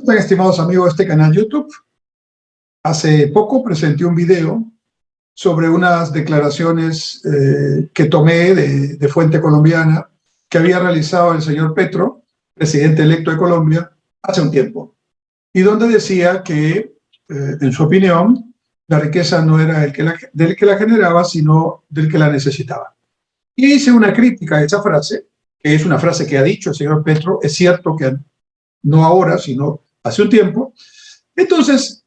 Tan estimados amigos de este canal YouTube, hace poco presenté un video sobre unas declaraciones que tomé de fuente colombiana que había realizado el señor Petro, presidente electo de Colombia, hace un tiempo, y donde decía que, en su opinión, la riqueza no era del que la generaba, sino del que la necesitaba. Y hice una crítica a esa frase, que es una frase que ha dicho el señor Petro. Es cierto que no ahora, sino hace un tiempo. Entonces,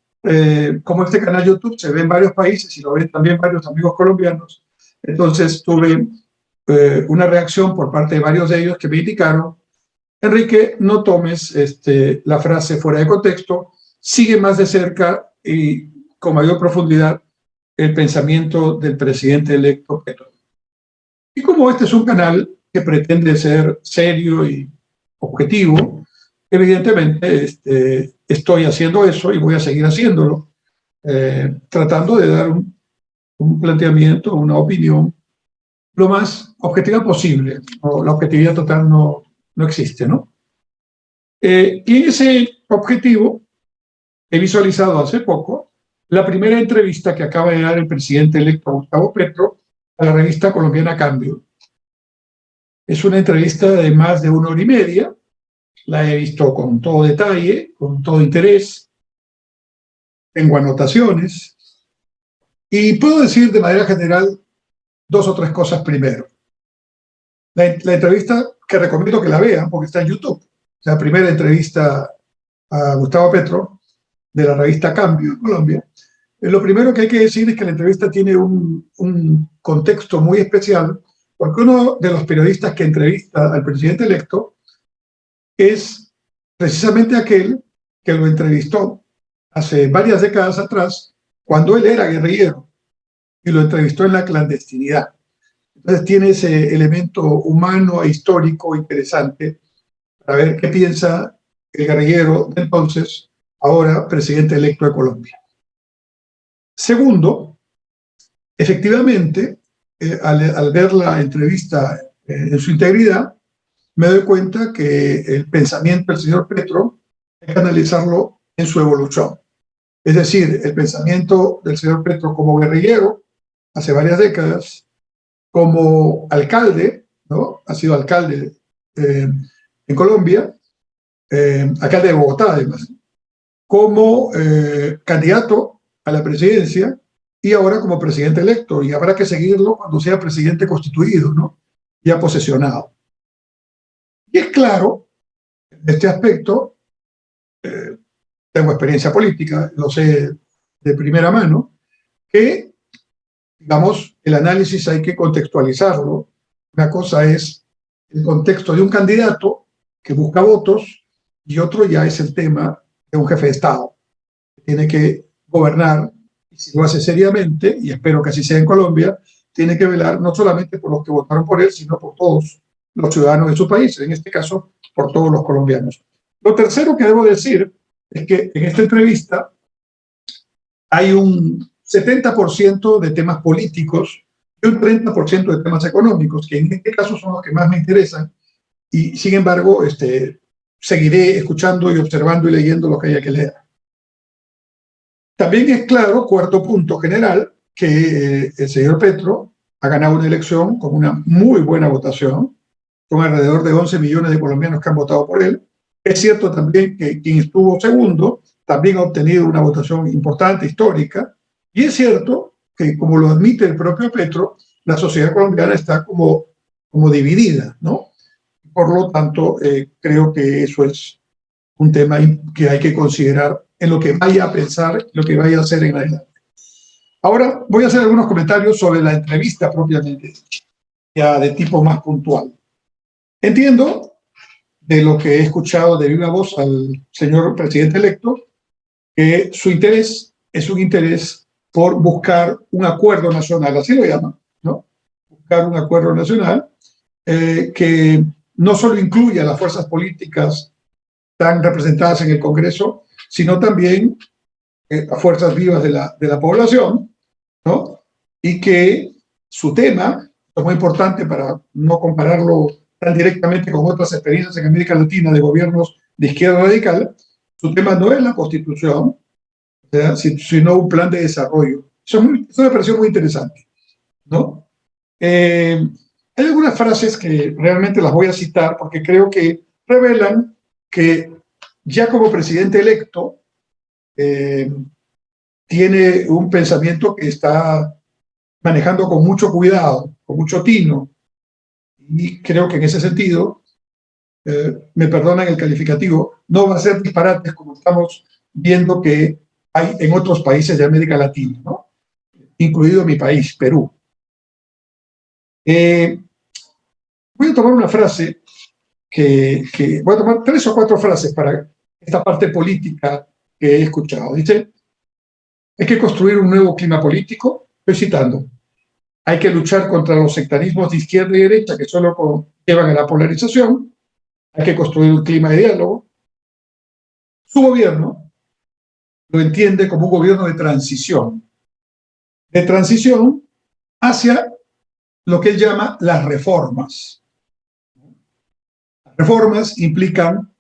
como este canal YouTube se ve en varios países y lo ven también varios amigos colombianos, entonces tuve una reacción por parte de varios de ellos que me indicaron: Enrique, no tomes la frase fuera de contexto, sigue más de cerca y con mayor profundidad el pensamiento del presidente electo Petro. Y como este es un canal que pretende ser serio y objetivo, evidentemente estoy haciendo eso y voy a seguir haciéndolo, tratando de dar un planteamiento, una opinión lo más objetiva posible. La objetividad total no existe, ¿no? Y en ese objetivo he visualizado hace poco la primera entrevista que acaba de dar el presidente electo Gustavo Petro a la revista colombiana Cambio. Es una entrevista de más de 1 hora y media. La he visto con todo detalle, con todo interés. Tengo anotaciones. Y puedo decir de manera general 2 o 3 cosas primero. La entrevista, que recomiendo que la vean porque está en YouTube, la primera entrevista a Gustavo Petro de la revista Cambio en Colombia. Lo primero que hay que decir es que la entrevista tiene un contexto muy especial, porque uno de los periodistas que entrevista al presidente electo es precisamente aquel que lo entrevistó hace varias décadas atrás, cuando él era guerrillero, y lo entrevistó en la clandestinidad. Entonces tiene ese elemento humano e histórico interesante para ver qué piensa el guerrillero de entonces, ahora presidente electo de Colombia. Segundo, efectivamente, al ver la entrevista en su integridad, me doy cuenta que el pensamiento del señor Petro hay que analizarlo en su evolución. Es decir, el pensamiento del señor Petro como guerrillero hace varias décadas, como alcalde, ¿no? Ha sido alcalde en Colombia, alcalde de Bogotá además, como candidato a la presidencia y ahora como presidente electo, y habrá que seguirlo cuando sea presidente constituido, ¿no? Ya posesionado. Y es claro, en este aspecto, tengo experiencia política, lo sé de primera mano, que, digamos, el análisis hay que contextualizarlo. Una cosa es el contexto de un candidato que busca votos y otro ya es el tema de un jefe de Estado que tiene que gobernar, y si lo hace seriamente, y espero que así sea en Colombia, tiene que velar no solamente por los que votaron por él, sino por todos los ciudadanos de su país, en este caso por todos los colombianos. Lo tercero que debo decir es que en esta entrevista hay un 70% de temas políticos y un 30% de temas económicos, que en este caso son los que más me interesan, y sin embargo seguiré escuchando y observando y leyendo lo que haya que leer. También es claro, cuarto punto general, que el señor Petro ha ganado una elección con una muy buena votación, con alrededor de 11 millones de colombianos que han votado por él. Es cierto también que quien estuvo segundo también ha obtenido una votación importante, histórica, y es cierto que, como lo admite el propio Petro, la sociedad colombiana está como dividida, ¿no? Por lo tanto, creo que eso es un tema que hay que considerar en lo que vaya a pensar, lo que vaya a hacer en adelante. Ahora voy a hacer algunos comentarios sobre la entrevista propiamente, ya de tipo más puntual. Entiendo, de lo que he escuchado de viva voz al señor presidente electo, que su interés es un interés por buscar un acuerdo nacional, así lo llaman, ¿no? Buscar un acuerdo nacional que no solo incluya las fuerzas políticas tan representadas en el Congreso, sino también a fuerzas vivas de la población, ¿no? Y que su tema, es muy importante para no compararlo tan directamente con otras experiencias en América Latina de gobiernos de izquierda radical, Su tema no es la Constitución, sino un plan de desarrollo. Eso me pareció muy interesante, ¿no? Hay algunas frases que realmente las voy a citar porque creo que revelan que ya como presidente electo tiene un pensamiento que está manejando con mucho cuidado, con mucho tino, y creo que en ese sentido, me perdonan el calificativo, no va a ser disparates como estamos viendo que hay en otros países de América Latina, ¿no? Incluido mi país, Perú. Voy a tomar una frase voy a tomar 3 o 4 frases para esta parte política que he escuchado. Dice, hay que construir un nuevo clima político, estoy citando, hay que luchar contra los sectarismos de izquierda y derecha que solo llevan a la polarización, hay que construir un clima de diálogo. Su gobierno lo entiende como un gobierno de transición hacia lo que él llama las reformas. Las reformas implican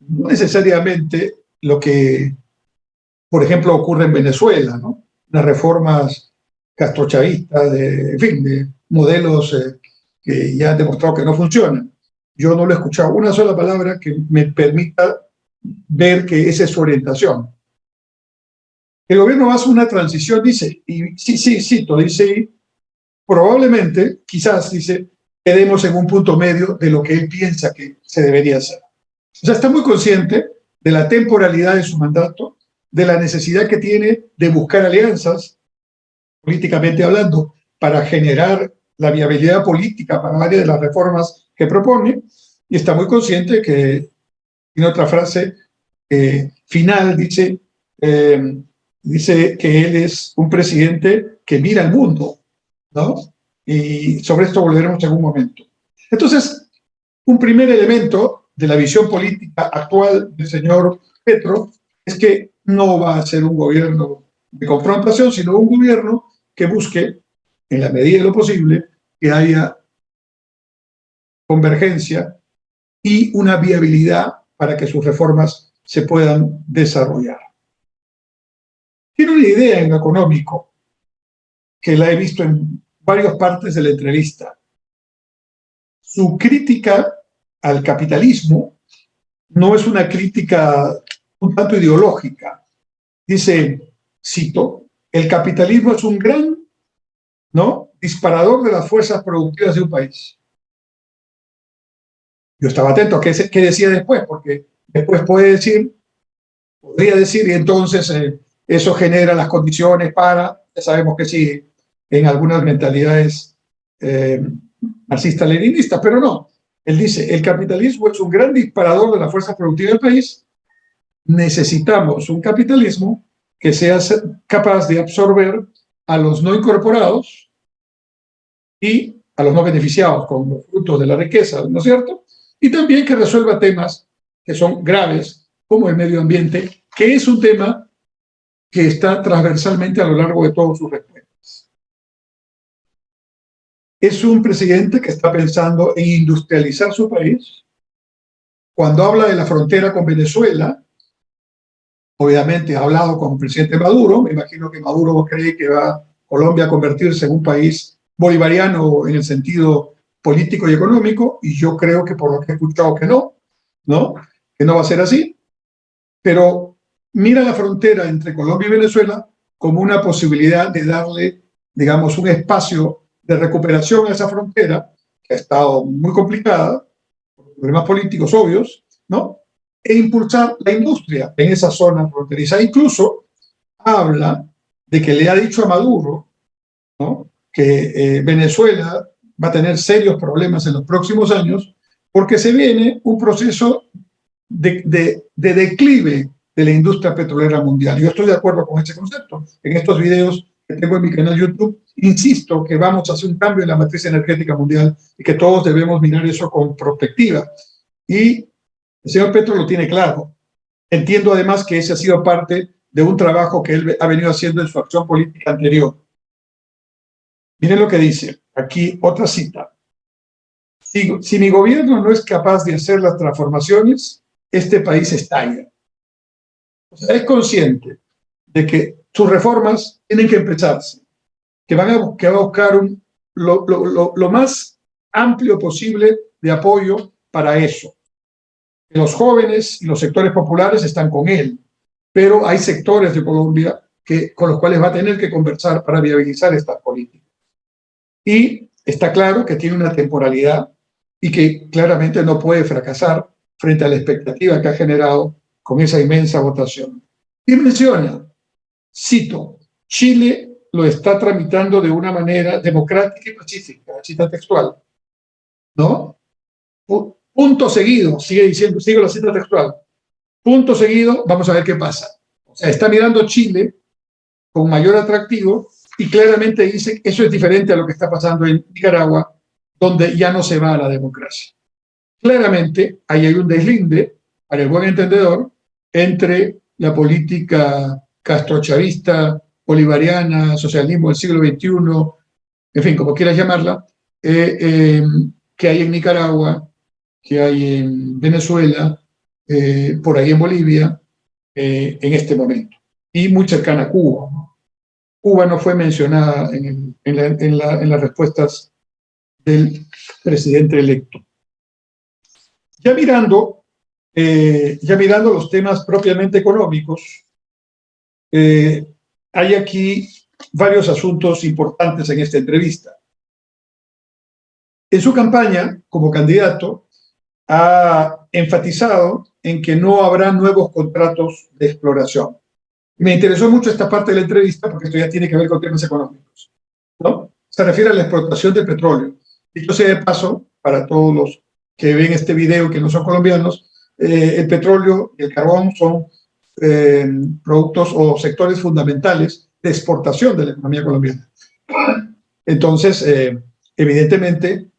no necesariamente lo que, por ejemplo, ocurre en Venezuela, ¿no? Las reformas castrochavistas, en fin, de modelos que ya han demostrado que no funcionan. Yo no lo he escuchado una sola palabra que me permita ver que esa es su orientación. El gobierno hace una transición, dice, y sí, cito, dice, probablemente, quizás, dice, quedemos en un punto medio de lo que él piensa que se debería hacer. O sea, está muy consciente de la temporalidad de su mandato, de la necesidad que tiene de buscar alianzas, políticamente hablando, para generar la viabilidad política para varias de las reformas que propone, y está muy consciente que, en otra frase final, dice que él es un presidente que mira al mundo, ¿no? Y sobre esto volveremos en un momento. Entonces, un primer elemento de la visión política actual del señor Petro es que no va a ser un gobierno de confrontación, sino un gobierno que busque, en la medida de lo posible, que haya convergencia y una viabilidad para que sus reformas se puedan desarrollar. Tiene una idea en lo económico que la he visto en varias partes de la entrevista. Su crítica al capitalismo no es una crítica un tanto ideológica. Dice, cito, el capitalismo es un gran, ¿no?, disparador de las fuerzas productivas de un país. Yo estaba atento a qué decía después, porque después podría decir, y entonces eso genera las condiciones para, ya sabemos que sí, en algunas mentalidades marxistas-leninistas, pero no. Él dice, el capitalismo es un gran disparador de la fuerza productiva del país. Necesitamos un capitalismo que sea capaz de absorber a los no incorporados y a los no beneficiados con los frutos de la riqueza, ¿no es cierto? Y también que resuelva temas que son graves, como el medio ambiente, que es un tema que está transversalmente a lo largo de todos sus respuestas. Es un presidente que está pensando en industrializar su país. Cuando habla de la frontera con Venezuela, obviamente ha hablado con el presidente Maduro. Me imagino que Maduro cree que va Colombia a convertirse en un país bolivariano en el sentido político y económico, y yo creo que por lo que he escuchado que no, que no va a ser así, pero mira la frontera entre Colombia y Venezuela como una posibilidad de darle, digamos, un espacio de recuperación a esa frontera, que ha estado muy complicada, por problemas políticos obvios, ¿no?, e impulsar la industria en esa zona fronteriza. Incluso habla de que le ha dicho a Maduro, ¿no?, que Venezuela va a tener serios problemas en los próximos años porque se viene un proceso de declive de la industria petrolera mundial. Yo estoy de acuerdo con ese concepto. En estos videos que tengo en mi canal YouTube, insisto que vamos a hacer un cambio en la matriz energética mundial y que todos debemos mirar eso con perspectiva. Y el señor Petro lo tiene claro. Entiendo además que ese ha sido parte de un trabajo que él ha venido haciendo en su acción política anterior. Miren lo que dice, aquí otra cita. Si mi gobierno no es capaz de hacer las transformaciones, este país estalla. O sea, es consciente de que sus reformas tienen que empezarse, que que va a buscar lo más amplio posible de apoyo para eso. Los jóvenes y los sectores populares están con él, pero hay sectores de Colombia con los cuales va a tener que conversar para viabilizar estas políticas. Y está claro que tiene una temporalidad y que claramente no puede fracasar frente a la expectativa que ha generado con esa inmensa votación. Y menciona, cito, Chile lo está tramitando de una manera democrática y pacífica, cita textual, ¿no? Punto seguido, sigue diciendo, sigue la cita textual, punto seguido, vamos a ver qué pasa. O sea, está mirando Chile con mayor atractivo y claramente dice que eso es diferente a lo que está pasando en Nicaragua, donde ya no se va a la democracia. Claramente, ahí hay un deslinde, para el buen entendedor, entre la política castrochavista, bolivariana, socialismo del siglo XXI, en fin, como quieras llamarla, que hay en Nicaragua, que hay en Venezuela, por ahí en Bolivia, en este momento. Y muy cercana a Cuba, ¿no? Cuba no fue mencionada en las respuestas del presidente electo. Ya mirando los temas propiamente económicos, hay aquí varios asuntos importantes en esta entrevista. En su campaña como candidato ha enfatizado en que no habrá nuevos contratos de exploración. Me interesó mucho esta parte de la entrevista porque esto ya tiene que ver con temas económicos, ¿no? Se refiere a la explotación de petróleo. Dicho sea de paso, para todos los que ven este video que no son colombianos, el petróleo y el carbón son productos o sectores fundamentales de exportación de la economía colombiana. Entonces, evidentemente,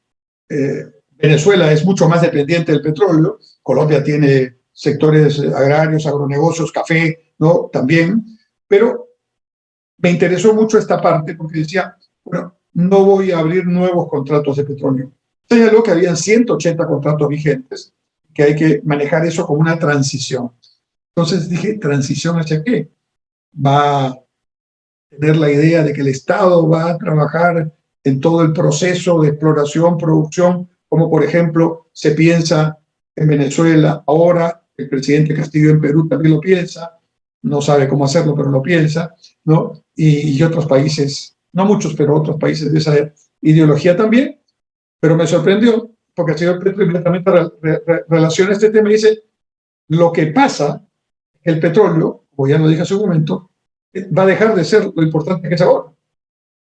Venezuela es mucho más dependiente del petróleo, Colombia tiene sectores agrarios, agronegocios, café, ¿no? También, pero me interesó mucho esta parte porque decía, bueno, no voy a abrir nuevos contratos de petróleo. Señaló que habían 180 contratos vigentes, que hay que manejar eso como una transición. Entonces dije, ¿transición hacia qué? Va a tener la idea de que el Estado va a trabajar en todo el proceso de exploración, producción, como por ejemplo se piensa en Venezuela ahora, el presidente Castillo en Perú también lo piensa, no sabe cómo hacerlo, pero lo piensa, ¿no? Y otros países, no muchos, pero otros países de esa ideología también, pero me sorprendió, porque el señor Petro inmediatamente relaciona este tema y dice, lo que pasa, el petróleo, como ya lo dije hace un momento, va a dejar de ser lo importante que es ahora.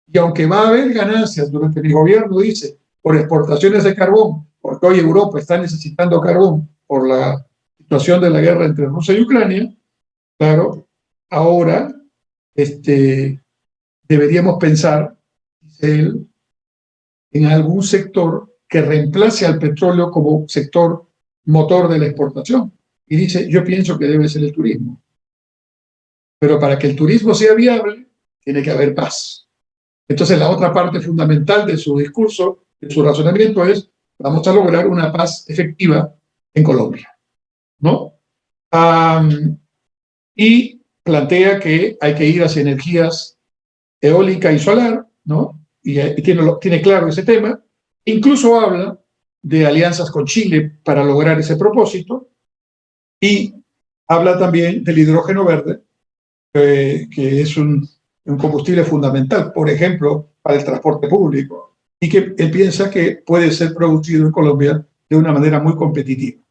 Y aunque va a haber ganancias durante mi gobierno, dice, por exportaciones de carbón, porque hoy Europa está necesitando carbón por la situación de la guerra entre Rusia y Ucrania, claro, ahora deberíamos pensar, dice él, en algún sector que reemplace al petróleo como sector motor de la exportación. Y dice, yo pienso que debe ser el turismo. Pero para que el turismo sea viable, tiene que haber paz. Entonces, la otra parte fundamental de su discurso, de su razonamiento es, vamos a lograr una paz efectiva en Colombia, ¿no? Y plantea que hay que ir hacia energías eólica y solar, ¿no? Y tiene claro ese tema. Incluso habla de alianzas con Chile para lograr ese propósito y habla también del hidrógeno verde, que es un combustible fundamental, por ejemplo, para el transporte público, y que él piensa que puede ser producido en Colombia de una manera muy competitiva.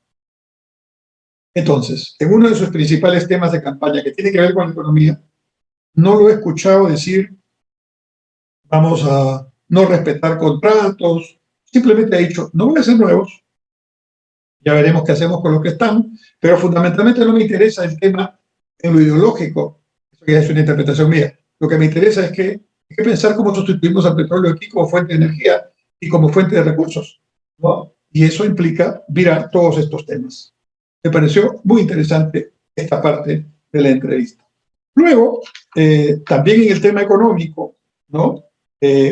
Entonces, en uno de sus principales temas de campaña, que tiene que ver con la economía, no lo he escuchado decir, vamos a no respetar contratos, simplemente ha dicho, no voy a hacer nuevos, ya veremos qué hacemos con los que están, pero fundamentalmente no me interesa el tema en lo ideológico, eso ya es una interpretación mía. Lo que me interesa es que hay que pensar cómo sustituimos al petróleo aquí como fuente de energía y como fuente de recursos, ¿no? Y eso implica virar todos estos temas. Me pareció muy interesante esta parte de la entrevista. Luego, también en el tema económico, ¿no?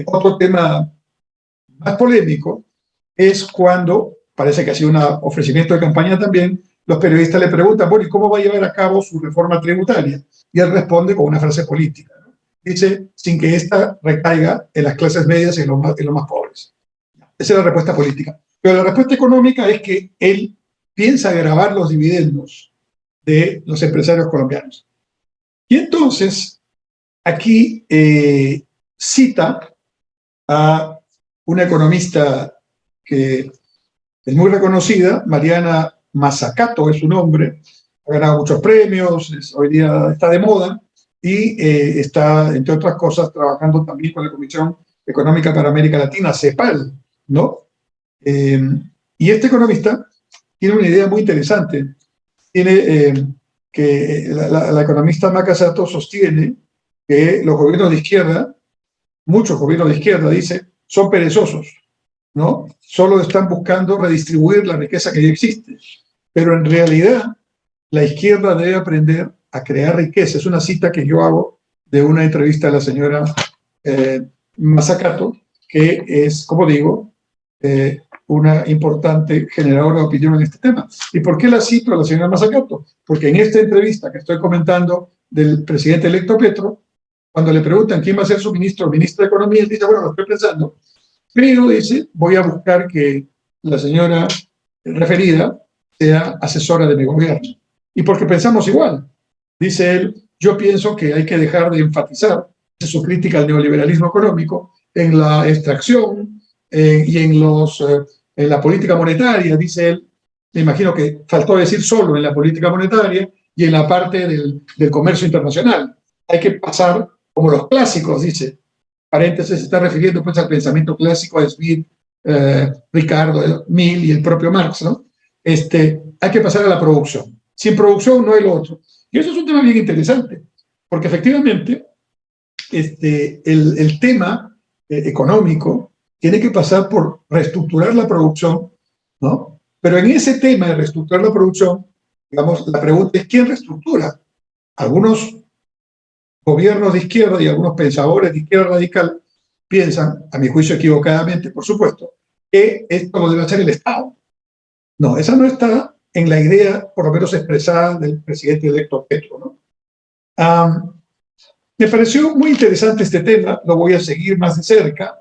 Otro tema más polémico es cuando, parece que ha sido un ofrecimiento de campaña también, los periodistas le preguntan, bueno, ¿y cómo va a llevar a cabo su reforma tributaria? Y él responde con una frase política, ¿no? Dice, sin que ésta recaiga en las clases medias y en los más pobres. Esa es la respuesta política. Pero la respuesta económica es que él piensa grabar los dividendos de los empresarios colombianos. Y entonces, aquí cita a una economista que es muy reconocida, Mariana Mazzucato es su nombre, ha ganado muchos premios, hoy día está de moda y está, entre otras cosas, trabajando también con la Comisión Económica para América Latina, CEPAL, ¿no? Y este economista tiene una idea muy interesante. Tiene que la economista Mazzucato sostiene que los gobiernos de izquierda, muchos gobiernos de izquierda, dice, son perezosos, ¿no? Solo están buscando redistribuir la riqueza que ya existe. Pero en realidad, la izquierda debe aprender a crear riqueza. Es una cita que yo hago de una entrevista a la señora Mazzucato, que es, como digo, una importante generadora de opinión en este tema. ¿Y por qué la cito a la señora Mazzucato? Porque en esta entrevista que estoy comentando del presidente electo Petro, cuando le preguntan quién va a ser su ministro o ministra de Economía, él dice, bueno, lo estoy pensando, pero dice, voy a buscar que la señora referida sea asesora de mi gobierno. Y porque pensamos igual, dice él, yo pienso que hay que dejar de enfatizar su crítica al neoliberalismo económico en la extracción y en la política monetaria, dice él. Me imagino que faltó decir solo en la política monetaria y en la parte del comercio internacional. Hay que pasar como los clásicos, dice, paréntesis, se está refiriendo pues al pensamiento clásico de Smith, Ricardo, Mill y el propio Marx, ¿no? Hay que pasar a la producción. Sin producción no hay lo otro. Y eso es un tema bien interesante, porque efectivamente el tema económico tiene que pasar por reestructurar la producción, ¿no? Pero en ese tema de reestructurar la producción, digamos, la pregunta es ¿quién reestructura? Algunos gobiernos de izquierda y algunos pensadores de izquierda radical piensan, a mi juicio equivocadamente, por supuesto, que esto lo debe hacer el Estado. No, esa no está en la idea, por lo menos expresada, del presidente electo Petro, ¿no? Me pareció muy interesante este tema, lo voy a seguir más de cerca,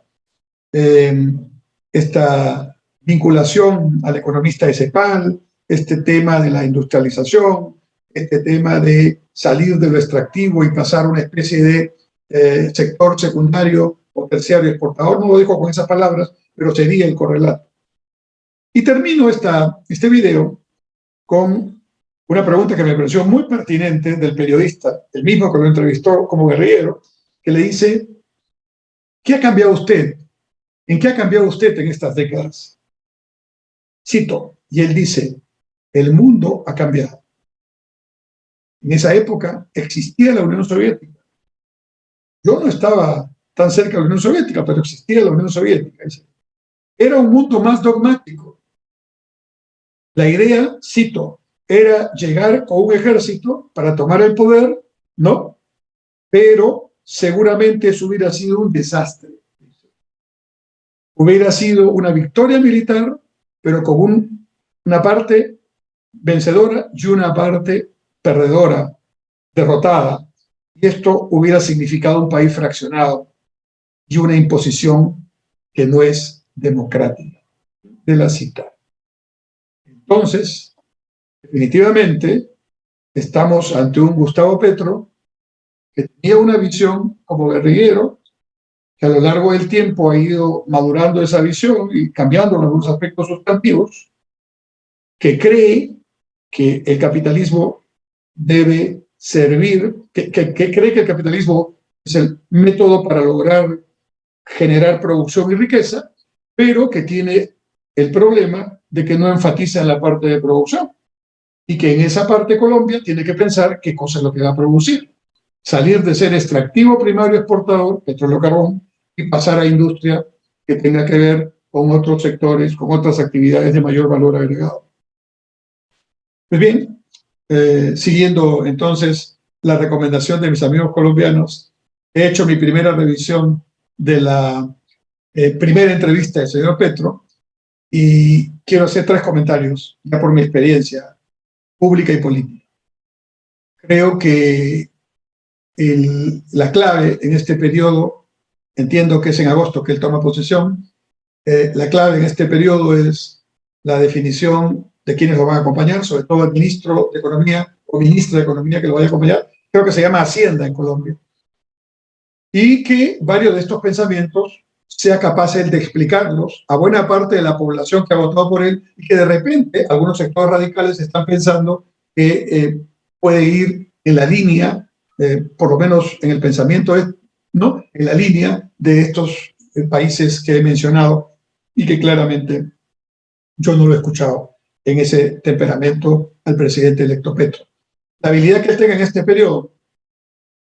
esta vinculación al economista de CEPAL, este tema de la industrialización, este tema de salir de lo extractivo y pasar a una especie de sector secundario o terciario exportador. No lo dijo con esas palabras, pero sería el correlato. Y termino este video con una pregunta que me pareció muy pertinente del periodista, el mismo que lo entrevistó como guerrillero, que le dice, ¿qué ha cambiado usted? ¿En qué ha cambiado usted en estas décadas? Cito, y él dice, el mundo ha cambiado. En esa época existía la Unión Soviética. Yo no estaba tan cerca de la Unión Soviética, pero existía la Unión Soviética. Era un mundo más dogmático. La idea, cito, era llegar con un ejército para tomar el poder, ¿no? Pero seguramente eso hubiera sido un desastre. Hubiera sido una victoria militar, pero con una parte vencedora y una parte perdedora, derrotada. Y esto hubiera significado un país fraccionado y una imposición que no es democrática. De la cita. Entonces, definitivamente, estamos ante un Gustavo Petro que tenía una visión como guerrillero, que a lo largo del tiempo ha ido madurando esa visión y cambiando en algunos aspectos sustantivos, que cree que el capitalismo debe servir, que cree que el capitalismo es el método para lograr generar producción y riqueza, pero que tiene el problema de que no enfatiza en la parte de producción y que en esa parte Colombia tiene que pensar qué cosa es lo que va a producir. Salir de ser extractivo primario exportador, petróleo, carbón, y pasar a industria que tenga que ver con otros sectores, con otras actividades de mayor valor agregado. Pues bien, siguiendo entonces la recomendación de mis amigos colombianos, he hecho mi primera revisión de la primera entrevista del señor Petro y quiero hacer 3 comentarios, ya por mi experiencia pública y política. Creo que la clave en este periodo, entiendo que es en agosto que él toma posesión, la clave en este periodo es la definición de quiénes lo van a acompañar, sobre todo el ministro de Economía o ministra de Economía que lo vaya a acompañar, creo que se llama Hacienda en Colombia, y que varios de estos pensamientos sea capaz él de explicarlos a buena parte de la población que ha votado por él y que de repente algunos sectores radicales están pensando que puede ir en la línea, por lo menos en el pensamiento, ¿no? En la línea de estos países que he mencionado y que claramente yo no lo he escuchado en ese temperamento al presidente electo Petro. La habilidad que él tenga en este periodo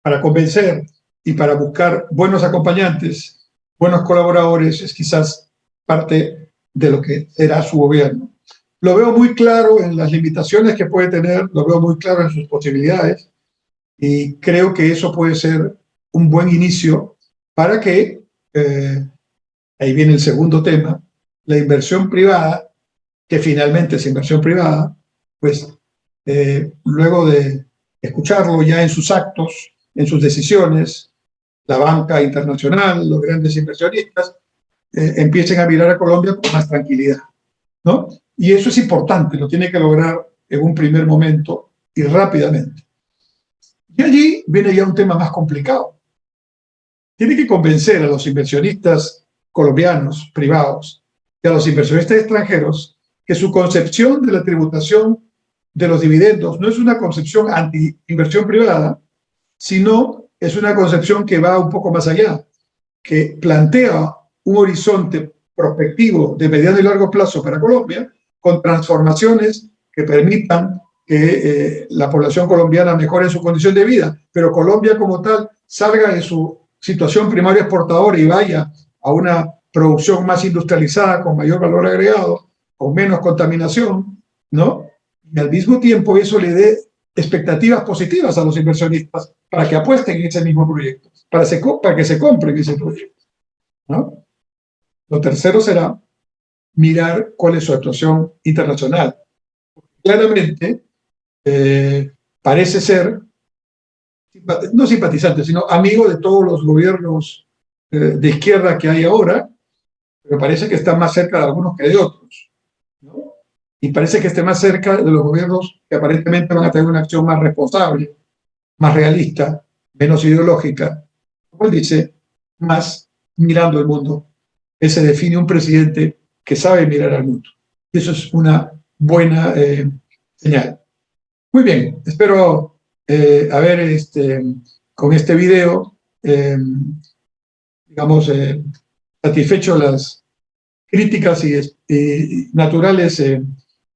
para convencer y para buscar buenos acompañantes, buenos colaboradores, es quizás parte de lo que será su gobierno. Lo veo muy claro en las limitaciones que puede tener, lo veo muy claro en sus posibilidades y creo que eso puede ser un buen inicio para que, ahí viene el segundo tema, la inversión privada, que finalmente es inversión privada, pues luego de escucharlo ya en sus actos, en sus decisiones, la banca internacional, los grandes inversionistas, empiecen a mirar a Colombia con más tranquilidad, ¿no? Y eso es importante, lo tiene que lograr en un primer momento y rápidamente. Y allí viene ya un tema más complicado. Tiene que convencer a los inversionistas colombianos privados y a los inversionistas extranjeros que su concepción de la tributación de los dividendos no es una concepción anti-inversión privada, sino es una concepción que va un poco más allá, que plantea un horizonte prospectivo de mediano y largo plazo para Colombia, con transformaciones que permitan que la población colombiana mejore su condición de vida, pero Colombia como tal salga de su situación primaria exportadora y vaya a una producción más industrializada, con mayor valor agregado, con menos contaminación, ¿no? Y al mismo tiempo eso le dé expectativas positivas a los inversionistas para que apuesten en ese mismo proyecto, para que se compren ese proyecto, ¿no? Lo tercero será mirar cuál es su actuación internacional. Claramente, parece ser, no simpatizante, sino amigo de todos los gobiernos de izquierda que hay ahora, pero parece que está más cerca de algunos que de otros, ¿no? Y parece que esté más cerca de los gobiernos que aparentemente van a tener una acción más responsable, más realista, menos ideológica, como él dice, más mirando el mundo. Él se define un presidente que sabe mirar al mundo. Y eso es una buena señal. Muy bien, espero haber con este video, digamos, satisfecho las críticas y naturales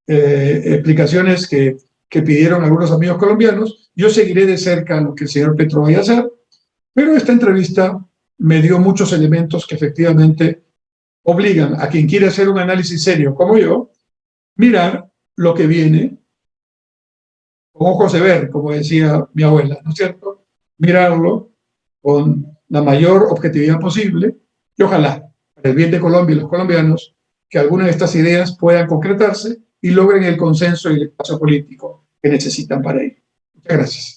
explicaciones que pidieron algunos amigos colombianos. Yo seguiré de cerca lo que el señor Petro vaya a hacer, pero esta entrevista me dio muchos elementos que efectivamente obligan a quien quiere hacer un análisis serio como yo, mirar lo que viene con ojos de ver, como decía mi abuela, ¿no es cierto? Mirarlo con la mayor objetividad posible y ojalá, para el bien de Colombia y los colombianos, que algunas de estas ideas puedan concretarse y logren el consenso y el espacio político que necesitan para ello. Muchas gracias.